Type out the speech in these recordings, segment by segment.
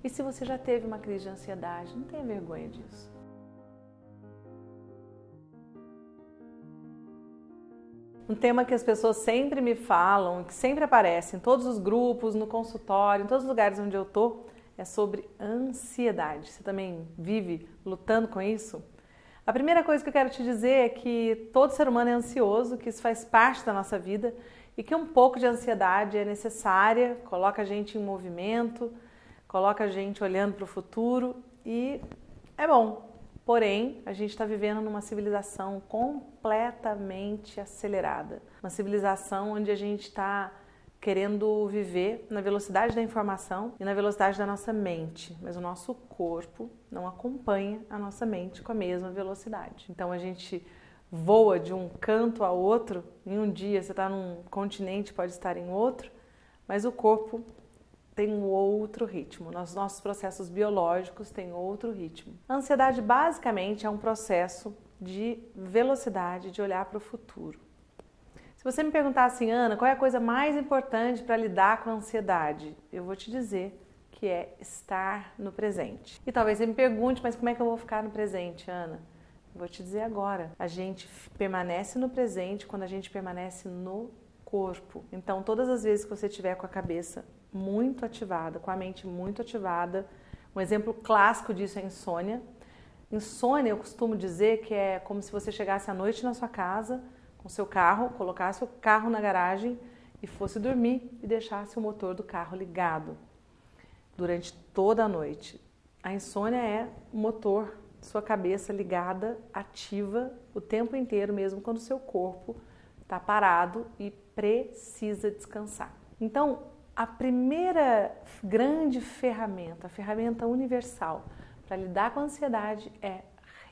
E se você já teve uma crise de ansiedade, não tenha vergonha disso. Um tema que as pessoas sempre me falam, que sempre aparece em todos os grupos, no consultório, em todos os lugares onde eu tô, é sobre ansiedade. Você também vive lutando com isso? A primeira coisa que eu quero te dizer é que todo ser humano é ansioso, que isso faz parte da nossa vida e que um pouco de ansiedade é necessária, coloca a gente em movimento, coloca a gente olhando para o futuro e é bom. Porém, a gente está vivendo numa civilização completamente acelerada. Uma civilização onde a gente está querendo viver na velocidade da informação e na velocidade da nossa mente, mas o nosso corpo não acompanha a nossa mente com a mesma velocidade. Então a gente voa de um canto a outro, em um dia você está num continente, pode estar em outro, mas o corpo tem um outro ritmo, os nossos processos biológicos têm outro ritmo. A ansiedade basicamente é um processo de velocidade, de olhar para o futuro. Se você me perguntar assim, Ana, qual é a coisa mais importante para lidar com a ansiedade? Eu vou te dizer que é estar no presente. E talvez você me pergunte, mas como é que eu vou ficar no presente, Ana? Eu vou te dizer agora. A gente permanece no presente quando a gente permanece no corpo. Então, todas as vezes que você estiver com a cabeça muito ativada, com a mente muito ativada, um exemplo clássico disso é a insônia. Insônia, eu costumo dizer que é como se você chegasse à noite na sua casa, com seu carro, colocasse o carro na garagem e fosse dormir e deixasse o motor do carro ligado durante toda a noite. A insônia é o motor de sua cabeça ligada, ativa o tempo inteiro, mesmo quando o seu corpo está parado e precisa descansar. Então, a primeira grande ferramenta, a ferramenta universal para lidar com a ansiedade é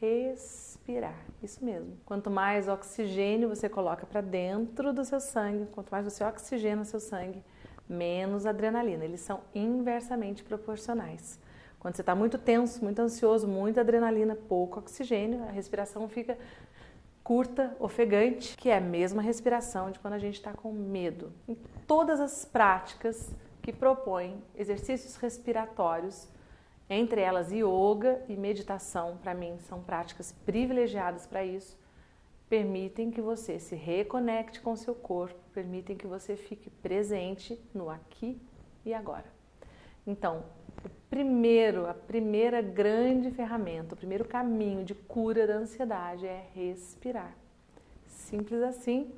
respirar. Isso mesmo. Quanto mais oxigênio você coloca para dentro do seu sangue, quanto mais você oxigena o seu sangue, menos adrenalina. Eles são inversamente proporcionais. Quando você está muito tenso, muito ansioso, muita adrenalina, pouco oxigênio, a respiração fica curta, ofegante, que é a mesma respiração de quando a gente está com medo. Em todas as práticas que propõem exercícios respiratórios, entre elas yoga e meditação, para mim são práticas privilegiadas para isso, permitem que você se reconecte com o seu corpo, permitem que você fique presente no aqui e agora. Então, a primeira grande ferramenta, o primeiro caminho de cura da ansiedade é respirar. Simples assim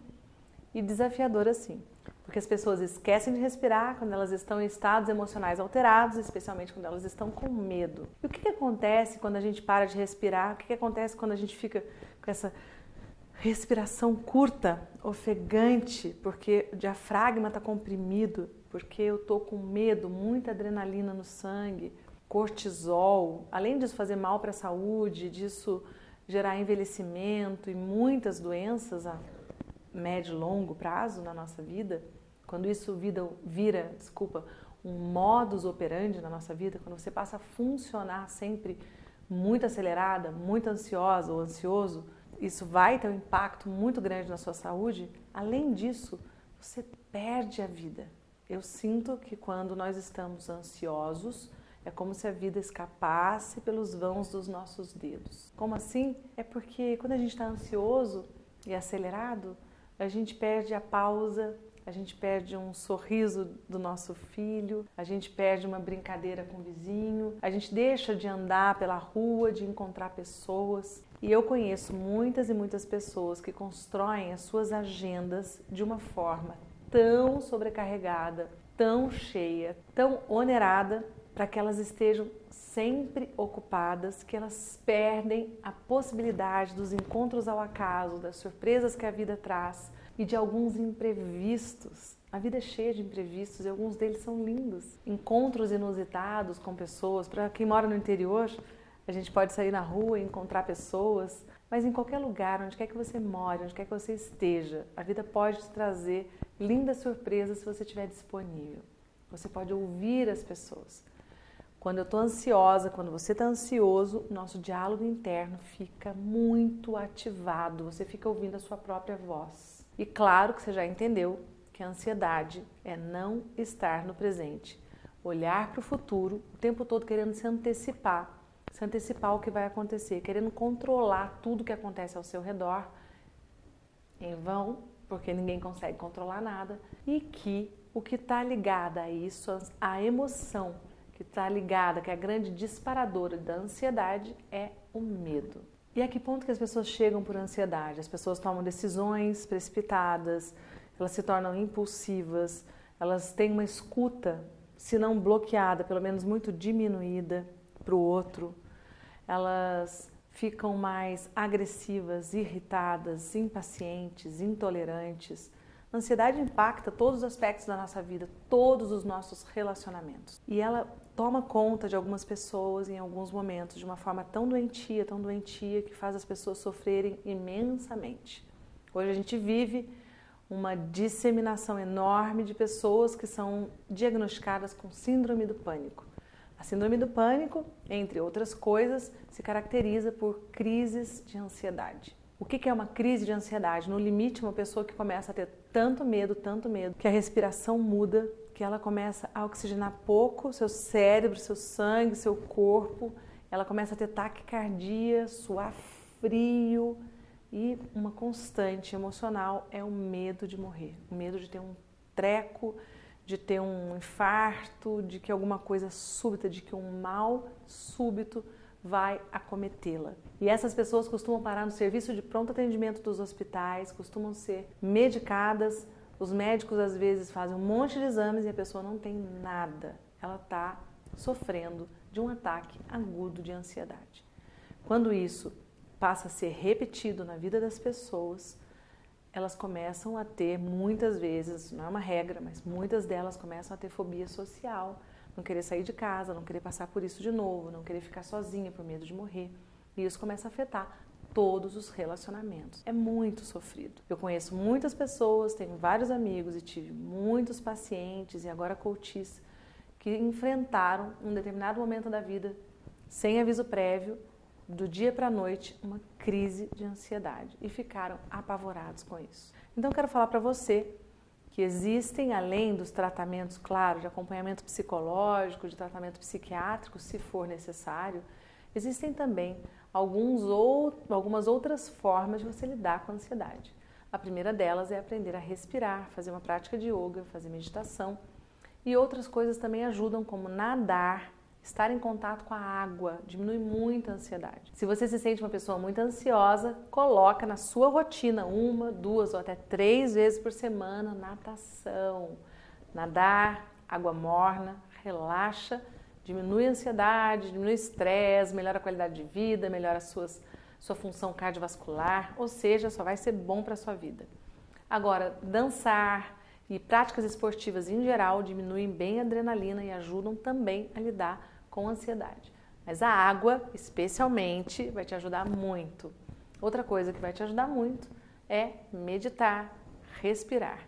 e desafiador assim. Porque as pessoas esquecem de respirar quando elas estão em estados emocionais alterados, especialmente quando elas estão com medo. E o que acontece quando a gente para de respirar? O que acontece quando a gente fica com essa respiração curta, ofegante, porque o diafragma está comprimido, porque eu estou com medo, muita adrenalina no sangue, cortisol, além disso fazer mal para a saúde, disso gerar envelhecimento e muitas doenças a médio e longo prazo na nossa vida, quando isso vira um modus operandi na nossa vida, quando você passa a funcionar sempre muito acelerada, muito ansiosa ou ansioso, isso vai ter um impacto muito grande na sua saúde. Além disso, você perde a vida. Eu sinto que quando nós estamos ansiosos, é como se a vida escapasse pelos vãos dos nossos dedos. Como assim? É porque quando a gente está ansioso e acelerado, a gente perde a pausa, a gente perde um sorriso do nosso filho, a gente perde uma brincadeira com o vizinho, a gente deixa de andar pela rua, de encontrar pessoas. E eu conheço muitas e muitas pessoas que constroem as suas agendas de uma forma tão sobrecarregada, tão cheia, tão onerada, para que elas estejam sempre ocupadas, que elas perdem a possibilidade dos encontros ao acaso, das surpresas que a vida traz e de alguns imprevistos. A vida é cheia de imprevistos e alguns deles são lindos. Encontros inusitados com pessoas. Para quem mora no interior, a gente pode sair na rua e encontrar pessoas, mas em qualquer lugar, onde quer que você more, onde quer que você esteja, a vida pode te trazer lindas surpresas se você estiver disponível. Você pode ouvir as pessoas. Quando eu estou ansiosa, quando você está ansioso, nosso diálogo interno fica muito ativado, você fica ouvindo a sua própria voz. E claro que você já entendeu que a ansiedade é não estar no presente. olhar para o futuro, o tempo todo querendo se antecipar ao que vai acontecer, querendo controlar tudo que acontece ao seu redor, em vão, porque ninguém consegue controlar nada, e que o que está ligado a isso, a emoção que está ligada, que é a grande disparadora da ansiedade, é o medo. E a que ponto que as pessoas chegam por ansiedade? As pessoas tomam decisões precipitadas, elas se tornam impulsivas, elas têm uma escuta, se não bloqueada, pelo menos muito diminuída para o outro, elas ficam mais agressivas, irritadas, impacientes, intolerantes. A ansiedade impacta todos os aspectos da nossa vida, todos os nossos relacionamentos. E ela toma conta de algumas pessoas em alguns momentos de uma forma tão doentia, que faz as pessoas sofrerem imensamente. Hoje a gente vive uma disseminação enorme de pessoas que são diagnosticadas com síndrome do pânico. A síndrome do pânico, entre outras coisas, se caracteriza por crises de ansiedade. O que é uma crise de ansiedade? No limite, uma pessoa que começa a ter tanto medo, que a respiração muda, que ela começa a oxigenar pouco seu cérebro, seu sangue, seu corpo, ela começa a ter taquicardia, suar frio e uma constante emocional é o medo de morrer, o medo de ter um treco, de ter um infarto, de que alguma coisa súbita, de que um mal súbito vai acometê-la. E essas pessoas costumam parar no serviço de pronto atendimento dos hospitais, costumam ser medicadas, os médicos às vezes fazem um monte de exames e a pessoa não tem nada. Ela está sofrendo de um ataque agudo de ansiedade. Quando isso passa a ser repetido na vida das pessoas, elas começam a ter, muitas vezes, não é uma regra, mas muitas delas começam a ter fobia social, não querer sair de casa, não querer passar por isso de novo, não querer ficar sozinha por medo de morrer. E isso começa a afetar todos os relacionamentos. É muito sofrido. Eu conheço muitas pessoas, tenho vários amigos e tive muitos pacientes e agora coaches que enfrentaram um determinado momento da vida, sem aviso prévio, do dia para a noite, uma crise de ansiedade e ficaram apavorados com isso. Então, eu quero falar para você que existem, além dos tratamentos, claro, de acompanhamento psicológico, de tratamento psiquiátrico, se for necessário, existem também algumas outras formas de você lidar com a ansiedade. A primeira delas é aprender a respirar, fazer uma prática de yoga, fazer meditação, e outras coisas também ajudam, como nadar, estar em contato com a água, diminui muito a ansiedade. Se você se sente uma pessoa muito ansiosa, coloca na sua rotina 1, 2 ou até 3 vezes por semana natação. Nadar, água morna, relaxa, diminui a ansiedade, diminui o estresse, melhora a qualidade de vida, melhora a sua função cardiovascular, ou seja, só vai ser bom para a sua vida. Agora, dançar e práticas esportivas em geral diminuem bem a adrenalina e ajudam também a lidar com a ansiedade. Mas a água, especialmente, vai te ajudar muito. Outra coisa que vai te ajudar muito é meditar, respirar.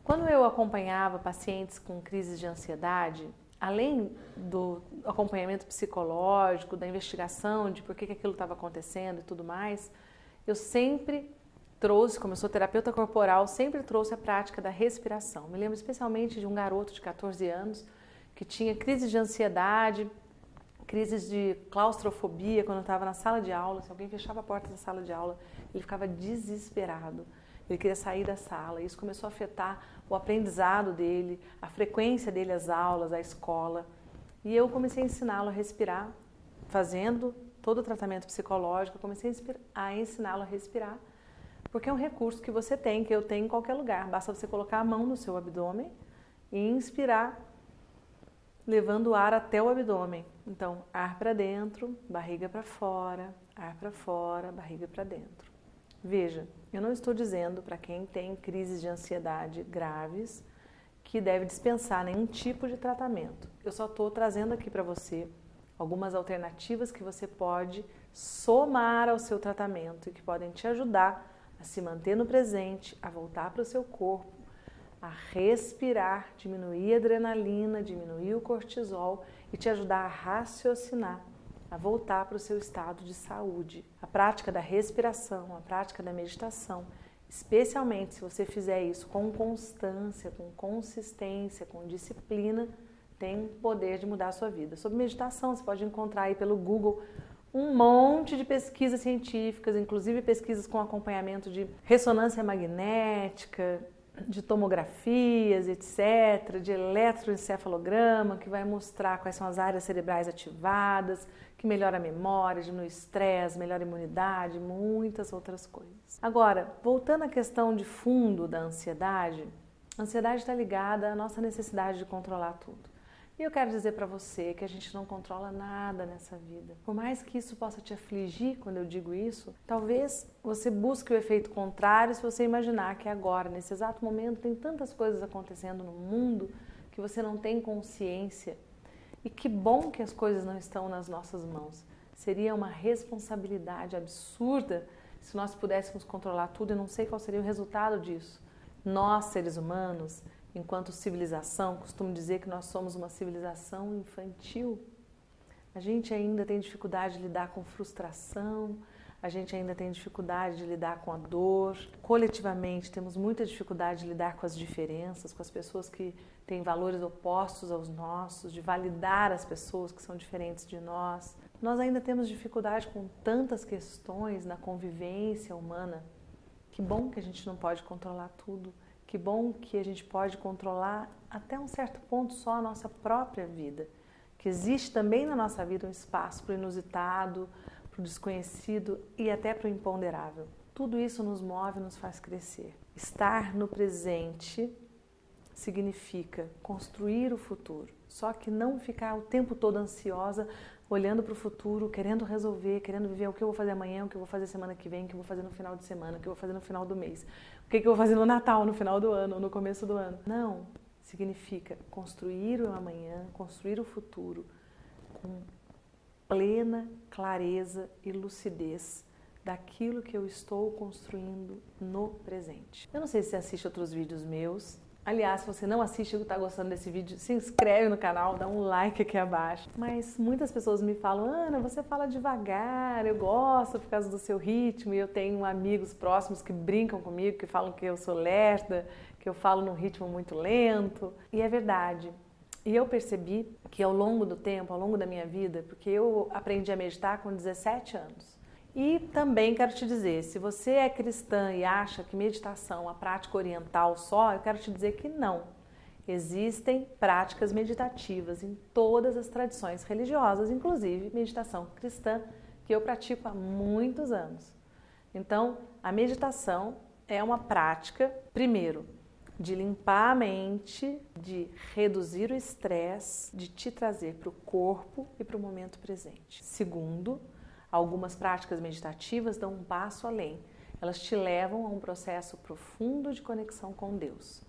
Quando eu acompanhava pacientes com crises de ansiedade, além do acompanhamento psicológico, da investigação de por que aquilo estava acontecendo e tudo mais, eu sempre trouxe, como eu sou terapeuta corporal, sempre trouxe a prática da respiração. Me lembro especialmente de um garoto de 14 anos que tinha crises de ansiedade, crises de claustrofobia quando eu estava na sala de aula. Se alguém fechava a porta da sala de aula, ele ficava desesperado. Ele queria sair da sala. Isso começou a afetar o aprendizado dele, a frequência dele às aulas, à escola. E eu comecei a ensiná-lo a respirar, fazendo todo o tratamento psicológico. Eu comecei a ensiná-lo a respirar, porque é um recurso que você tem, que eu tenho em qualquer lugar. Basta você colocar a mão no seu abdômen e inspirar, levando o ar até o abdômen. Então, ar para dentro, barriga para fora, ar para fora, barriga para dentro. Veja, eu não estou dizendo para quem tem crises de ansiedade graves que deve dispensar nenhum tipo de tratamento. Eu só estou trazendo aqui para você algumas alternativas que você pode somar ao seu tratamento e que podem te ajudar a se manter no presente, a voltar para o seu corpo, a respirar, diminuir a adrenalina, diminuir o cortisol e te ajudar a raciocinar, a voltar para o seu estado de saúde. A prática da respiração, a prática da meditação, especialmente se você fizer isso com constância, com consistência, com disciplina, tem poder de mudar a sua vida. Sobre meditação, você pode encontrar aí pelo Google um monte de pesquisas científicas, inclusive pesquisas com acompanhamento de ressonância magnética, de tomografias, etc., de eletroencefalograma, que vai mostrar quais são as áreas cerebrais ativadas, que melhora a memória, diminui o estresse, melhora a imunidade, muitas outras coisas. Agora, voltando à questão de fundo da ansiedade, a ansiedade está ligada à nossa necessidade de controlar tudo. E eu quero dizer para você que a gente não controla nada nessa vida. Por mais que isso possa te afligir quando eu digo isso, talvez você busque o efeito contrário se você imaginar que agora, nesse exato momento, tem tantas coisas acontecendo no mundo que você não tem consciência. E que bom que as coisas não estão nas nossas mãos. Seria uma responsabilidade absurda se nós pudéssemos controlar tudo e não sei qual seria o resultado disso. Nós, seres humanos, enquanto civilização, costumo dizer que nós somos uma civilização infantil. A gente ainda tem dificuldade de lidar com frustração, a gente ainda tem dificuldade de lidar com a dor. Coletivamente, temos muita dificuldade de lidar com as diferenças, com as pessoas que têm valores opostos aos nossos, de validar as pessoas que são diferentes de nós. Nós ainda temos dificuldade com tantas questões na convivência humana. Que bom que a gente não pode controlar tudo. Que bom que a gente pode controlar até um certo ponto só a nossa própria vida. Que existe também na nossa vida um espaço para o inusitado, para o desconhecido e até para o imponderável. Tudo isso nos move e nos faz crescer. Estar no presente significa construir o futuro. Só que não ficar o tempo todo ansiosa, olhando para o futuro, querendo resolver, querendo viver o que eu vou fazer amanhã, o que eu vou fazer semana que vem, o que eu vou fazer no final de semana, o que eu vou fazer no final do mês, o que eu vou fazer no Natal, no final do ano, no começo do ano. Não, significa construir o amanhã, construir o futuro com plena clareza e lucidez daquilo que eu estou construindo no presente. Eu não sei se você assiste outros vídeos meus. Aliás, se você não assiste e está gostando desse vídeo, se inscreve no canal, dá um like aqui abaixo. Mas muitas pessoas me falam, Ana, você fala devagar, eu gosto por causa do seu ritmo. E eu tenho amigos próximos que brincam comigo, que falam que eu sou lerda, que eu falo num ritmo muito lento. E é verdade. E eu percebi que ao longo do tempo, ao longo da minha vida, porque eu aprendi a meditar com 17 anos. E também quero te dizer, se você é cristã e acha que meditação é uma prática oriental só, eu quero te dizer que não. Existem práticas meditativas em todas as tradições religiosas, inclusive meditação cristã, que eu pratico há muitos anos. Então, a meditação é uma prática, primeiro, de limpar a mente, de reduzir o estresse, de te trazer para o corpo e para o momento presente. Segundo, algumas práticas meditativas dão um passo além. Elas te levam a um processo profundo de conexão com Deus.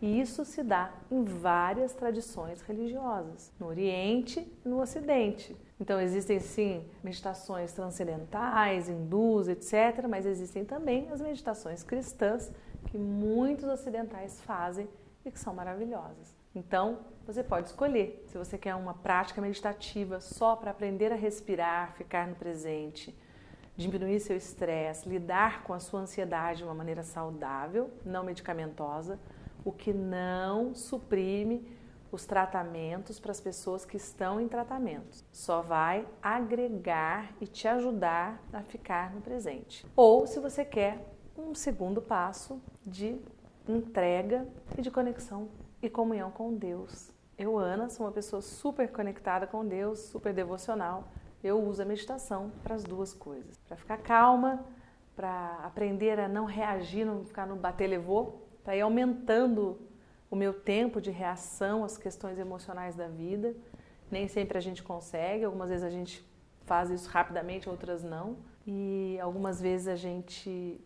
E isso se dá em várias tradições religiosas, no Oriente e no Ocidente. Então existem sim meditações transcendentais, hindus, etc., mas existem também as meditações cristãs que muitos ocidentais fazem e que são maravilhosas. Então, você pode escolher se você quer uma prática meditativa só para aprender a respirar, ficar no presente, diminuir seu estresse, lidar com a sua ansiedade de uma maneira saudável, não medicamentosa, o que não suprime os tratamentos para as pessoas que estão em tratamento. Só vai agregar e te ajudar a ficar no presente. Ou se você quer um segundo passo de entrega e de conexão e comunhão com Deus. Eu, Ana, sou uma pessoa super conectada com Deus, super devocional. Eu uso a meditação para as duas coisas. Para ficar calma, para aprender a não reagir, não ficar no bater levou, para ir aumentando o meu tempo de reação às questões emocionais da vida. Nem sempre a gente consegue, algumas vezes a gente faz isso rapidamente, outras não. E algumas vezes a gente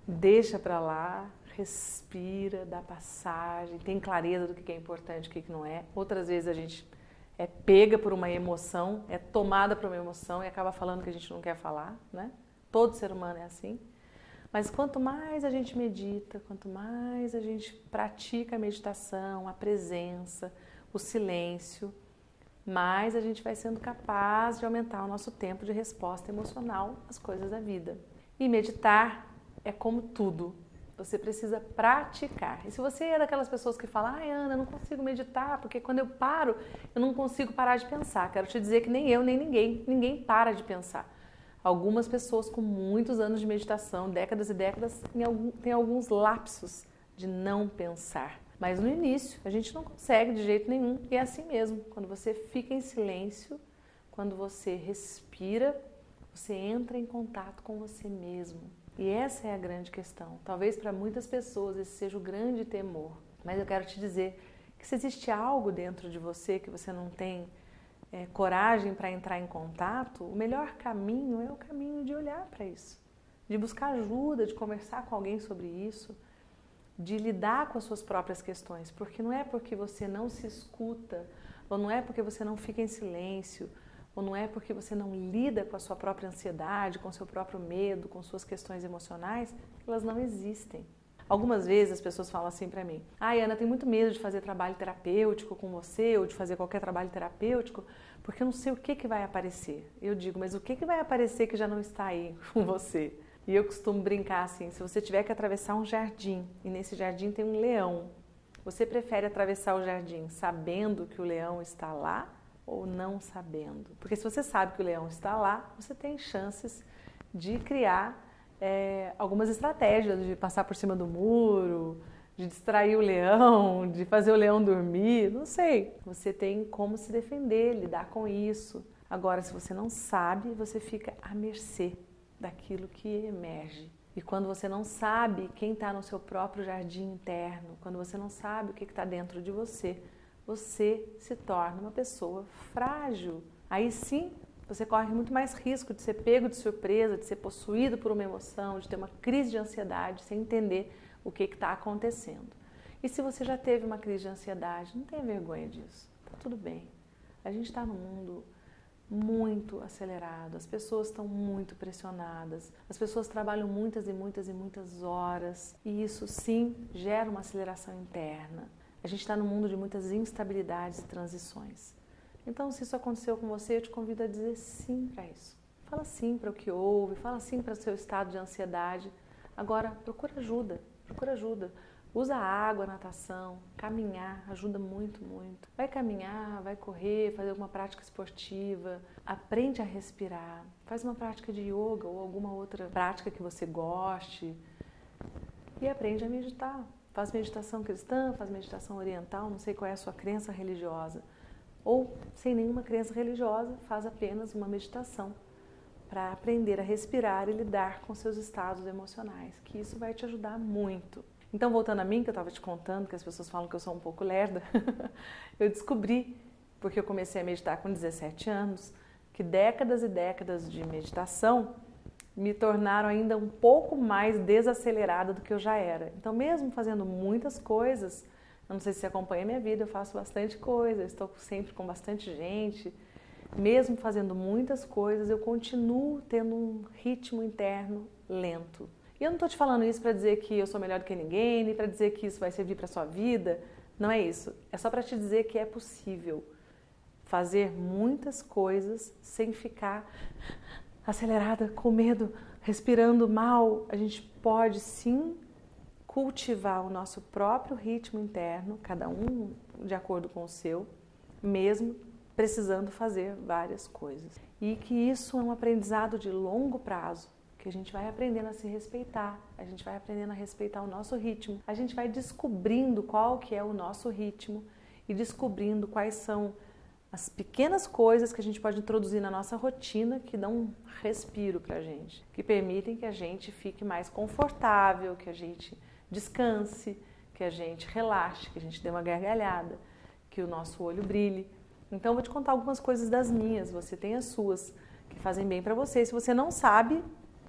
deixa para lá, respira, dá passagem, tem clareza do que é importante, o que não é. Outras vezes a gente é pega por uma emoção, é tomada por uma emoção e acaba falando o que a gente não quer falar, né? Todo ser humano é assim. Mas quanto mais a gente medita, quanto mais a gente pratica a meditação, a presença, o silêncio, mais a gente vai sendo capaz de aumentar o nosso tempo de resposta emocional às coisas da vida. E meditar é como tudo. Você precisa praticar. E se você é daquelas pessoas que falam, ai Ana, eu não consigo meditar, porque quando eu paro, eu não consigo parar de pensar. Quero te dizer que nem eu, nem ninguém para de pensar. Algumas pessoas com muitos anos de meditação, décadas e décadas, têm alguns lapsos de não pensar. Mas no início, a gente não consegue de jeito nenhum. E é assim mesmo, quando você fica em silêncio, quando você respira, você entra em contato com você mesmo. E essa é a grande questão. Talvez para muitas pessoas esse seja o grande temor. Mas eu quero te dizer que se existe algo dentro de você que você não tem coragem para entrar em contato, o melhor caminho é o caminho de olhar para isso. De buscar ajuda, de conversar com alguém sobre isso, de lidar com as suas próprias questões. Porque não é porque você não se escuta, ou não é porque você não fica em silêncio, ou não é porque você não lida com a sua própria ansiedade, com o seu próprio medo, com suas questões emocionais, que elas não existem. Algumas vezes as pessoas falam assim pra mim, ai Ana, tenho muito medo de fazer trabalho terapêutico com você, ou de fazer qualquer trabalho terapêutico, porque eu não sei o que vai aparecer. Eu digo, mas o que vai aparecer que já não está aí com você? E eu costumo brincar assim, se você tiver que atravessar um jardim, e nesse jardim tem um leão, você prefere atravessar o jardim sabendo que o leão está lá, ou não sabendo? Porque se você sabe que o leão está lá, você tem chances de criar algumas estratégias, de passar por cima do muro, de distrair o leão, de fazer o leão dormir, não sei. Você tem como se defender, lidar com isso. Agora, se você não sabe, você fica à mercê daquilo que emerge. E quando você não sabe quem está no seu próprio jardim interno, quando você não sabe o que está dentro de você, você se torna uma pessoa frágil. Aí sim, você corre muito mais risco de ser pego de surpresa, de ser possuído por uma emoção, de ter uma crise de ansiedade sem entender o que está acontecendo. E se você já teve uma crise de ansiedade, não tenha vergonha disso. Tá tudo bem. A gente está num mundo muito acelerado, as pessoas estão muito pressionadas, as pessoas trabalham muitas e muitas e muitas horas e isso sim gera uma aceleração interna. A gente está num mundo de muitas instabilidades e transições. Então, se isso aconteceu com você, eu te convido a dizer sim para isso. Fala sim para o que houve, fala sim para o seu estado de ansiedade. Agora, procura ajuda, procura ajuda. Usa água, natação, caminhar, ajuda muito, muito. Vai caminhar, vai correr, fazer alguma prática esportiva, aprende a respirar, faz uma prática de yoga ou alguma outra prática que você goste e aprende a meditar. Faz meditação cristã, faz meditação oriental, não sei qual é a sua crença religiosa. Ou, sem nenhuma crença religiosa, faz apenas uma meditação para aprender a respirar e lidar com seus estados emocionais, que isso vai te ajudar muito. Então, voltando a mim, que eu estava te contando, que as pessoas falam que eu sou um pouco lerda, eu descobri, porque eu comecei a meditar com 17 anos, que décadas e décadas de meditação me tornaram ainda um pouco mais desacelerada do que eu já era. Então, mesmo fazendo muitas coisas, eu não sei se você acompanha a minha vida, eu faço bastante coisa, eu estou sempre com bastante gente, mesmo fazendo muitas coisas, eu continuo tendo um ritmo interno lento. E eu não estou te falando isso para dizer que eu sou melhor do que ninguém, nem para dizer que isso vai servir para a sua vida, não é isso. É só para te dizer que é possível fazer muitas coisas sem ficar acelerada, com medo, respirando mal. A gente pode sim cultivar o nosso próprio ritmo interno, cada um de acordo com o seu, mesmo precisando fazer várias coisas. E que isso é um aprendizado de longo prazo, que a gente vai aprendendo a se respeitar, a gente vai aprendendo a respeitar o nosso ritmo, a gente vai descobrindo qual que é o nosso ritmo e descobrindo quais são as pequenas coisas que a gente pode introduzir na nossa rotina que dão um respiro pra gente, que permitem que a gente fique mais confortável, que a gente descanse, que a gente relaxe, que a gente dê uma gargalhada, que o nosso olho brilhe. Então eu vou te contar algumas coisas das minhas, você tem as suas, que fazem bem pra você. Se você não sabe,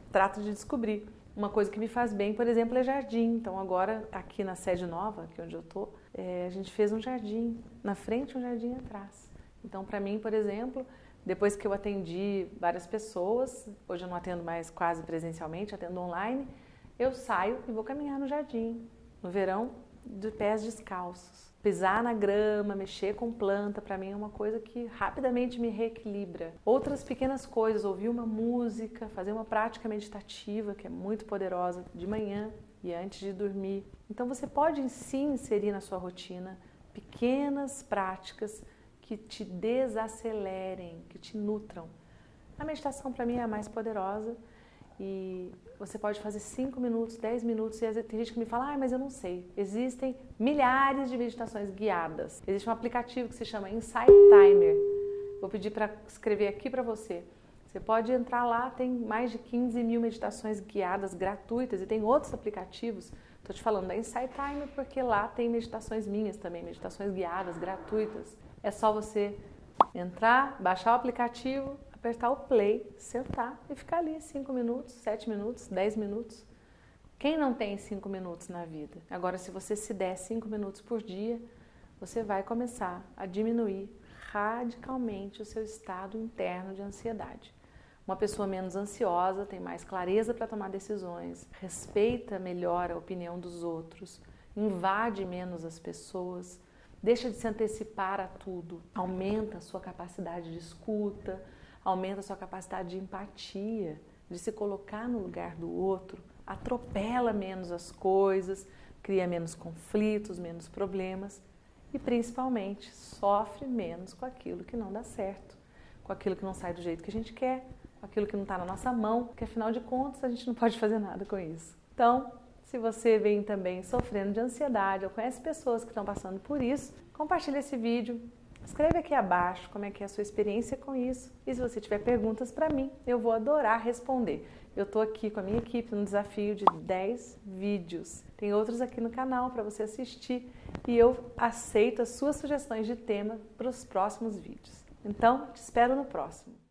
trata de descobrir. Uma coisa que me faz bem, por exemplo, é jardim. Então agora, aqui na sede nova, aqui onde eu tô, a gente fez um jardim na frente e um jardim atrás. Então, para mim, por exemplo, depois que eu atendi várias pessoas, hoje eu não atendo mais quase presencialmente, atendo online, eu saio e vou caminhar no jardim, no verão, de pés descalços. Pisar na grama, mexer com planta, para mim é uma coisa que rapidamente me reequilibra. Outras pequenas coisas, ouvir uma música, fazer uma prática meditativa, que é muito poderosa, de manhã, e antes de dormir. Então você pode sim inserir na sua rotina pequenas práticas que te desacelerem, que te nutram. A meditação para mim é a mais poderosa e você pode fazer 5 minutos, 10 minutos, e tem gente que me fala, mas eu não sei. Existem milhares de meditações guiadas. Existe um aplicativo que se chama Insight Timer. Vou pedir para escrever aqui para você. Você pode entrar lá, tem mais de 15 mil meditações guiadas gratuitas e tem outros aplicativos. Estou te falando da Insight Timer porque lá tem meditações minhas também, meditações guiadas, gratuitas. É só você entrar, baixar o aplicativo, apertar o play, sentar e ficar ali 5 minutos, 7 minutos, 10 minutos. Quem não tem 5 minutos na vida? Agora, se você se der 5 minutos por dia, você vai começar a diminuir radicalmente o seu estado interno de ansiedade. Uma pessoa menos ansiosa tem mais clareza para tomar decisões, respeita melhor a opinião dos outros, invade menos as pessoas, deixa de se antecipar a tudo, aumenta a sua capacidade de escuta, aumenta a sua capacidade de empatia, de se colocar no lugar do outro, atropela menos as coisas, cria menos conflitos, menos problemas e principalmente sofre menos com aquilo que não dá certo, com aquilo que não sai do jeito que a gente quer, com aquilo que não está na nossa mão, porque afinal de contas a gente não pode fazer nada com isso. Então, se você vem também sofrendo de ansiedade ou conhece pessoas que estão passando por isso, compartilhe esse vídeo, escreve aqui abaixo como é que é a sua experiência com isso e se você tiver perguntas para mim, eu vou adorar responder. Eu estou aqui com a minha equipe num desafio de 10 vídeos. Tem outros aqui no canal para você assistir e eu aceito as suas sugestões de tema para os próximos vídeos. Então, te espero no próximo.